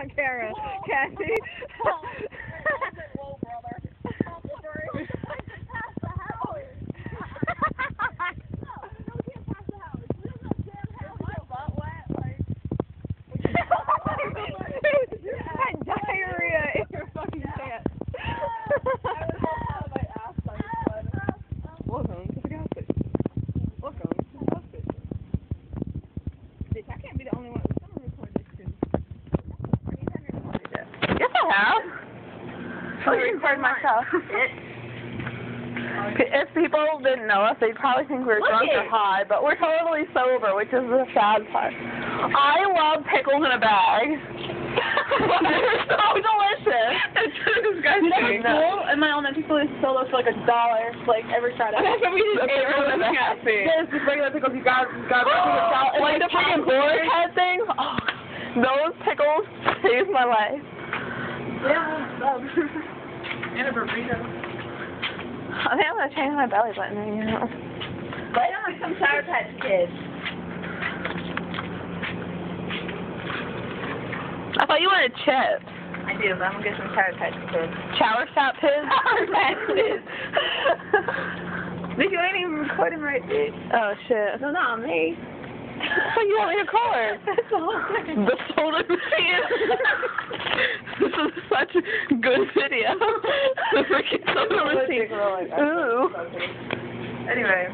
on camera, Cassie. Whoa, brother. Had diarrhea in your fucking pants. Welcome to the gas station. Welcome to the gas station. Bitch, I can't be the only one. Someone record this too. Yes, I have. I record myself. If people didn't know us, they'd probably think we were drunk or high, but we're totally sober, which is the sad part. I love pickles in a bag. They're so delicious. That's so disgusting. Cool. And my elementary school is so low for like $1, like every Friday. That's what we just ate from the cafe. Yes, with regular pickles, you got $1. Like the freaking board head things. Oh, those pickles saved my life. Yeah, and a burrito. I think I'm gonna change my belly button right now. Lay down like some Sour Patch Kids. I thought you wanted chips. I do, but I'm gonna get some Sour Patch Kids. Sour Patch Kids? Sour Patch Kids. Bitch, you ain't even recording right, bitch. Oh shit. No, not me. What you want me to record? That's the whole thing. The soda machine. This is such a good video. The freaking soda machine. Ooh. Anyway.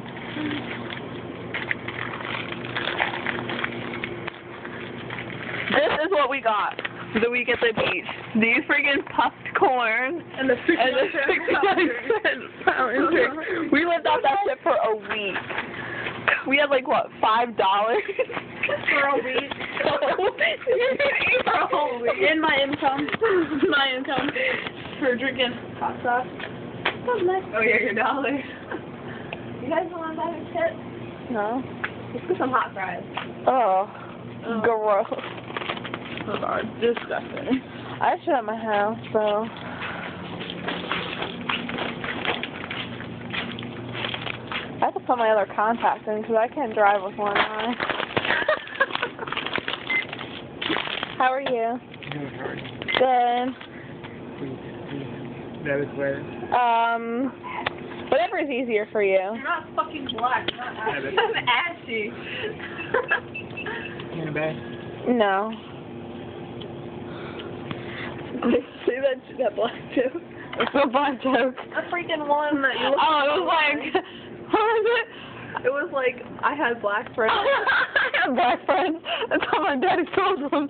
This is what we got the week at the beach. These freaking puffed corn And the 69 cent fountain drink. We lived off that shit for a week. We had like what, $5 For a week. for a whole week. In my income. My income. For drinking hot sauce. Oh yeah, your dollar. You guys want to buy a tip? No. Let's get some hot fries. Oh, gross. Those are disgusting. I have shit at my house, so. I have to put my other contacts in because I can't drive with one eye. How are you? Good. That is where. Whatever is easier for you. You're not fucking black. You're not ashy. I'm ashy. In a bag. No. See that black joke? It's a black joke. A freaking one that you. Oh, it was like, what was it? It was like I had black friends. I had black friends. That's how my daddy told them.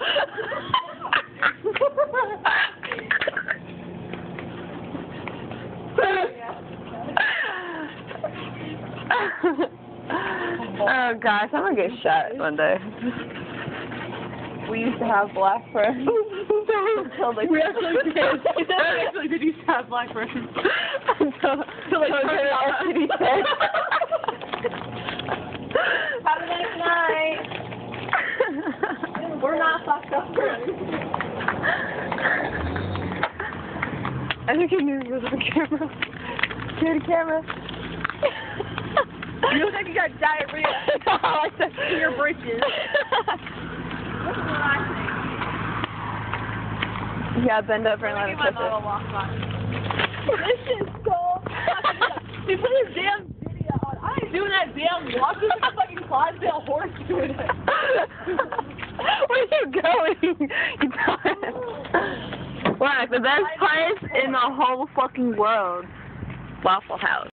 Oh gosh, I'm gonna get shot one day. We used to have black friends. Until they We actually did. We actually did used to have black friends. until like STD test. Have a nice night. We're not fucked up friends. I think you knew it was the camera. Hear the camera. You look like you got diarrhea in your britches. This is what I think. Yeah, bend over and let Look it at tip my it. mama walk by. This shit's so fucking up. They put this damn video on. I ain't doing that damn walk. Look at the fucking Clydesdale horse doing it. Where are you going? You done. Look, the best place in the whole fucking world. Waffle House.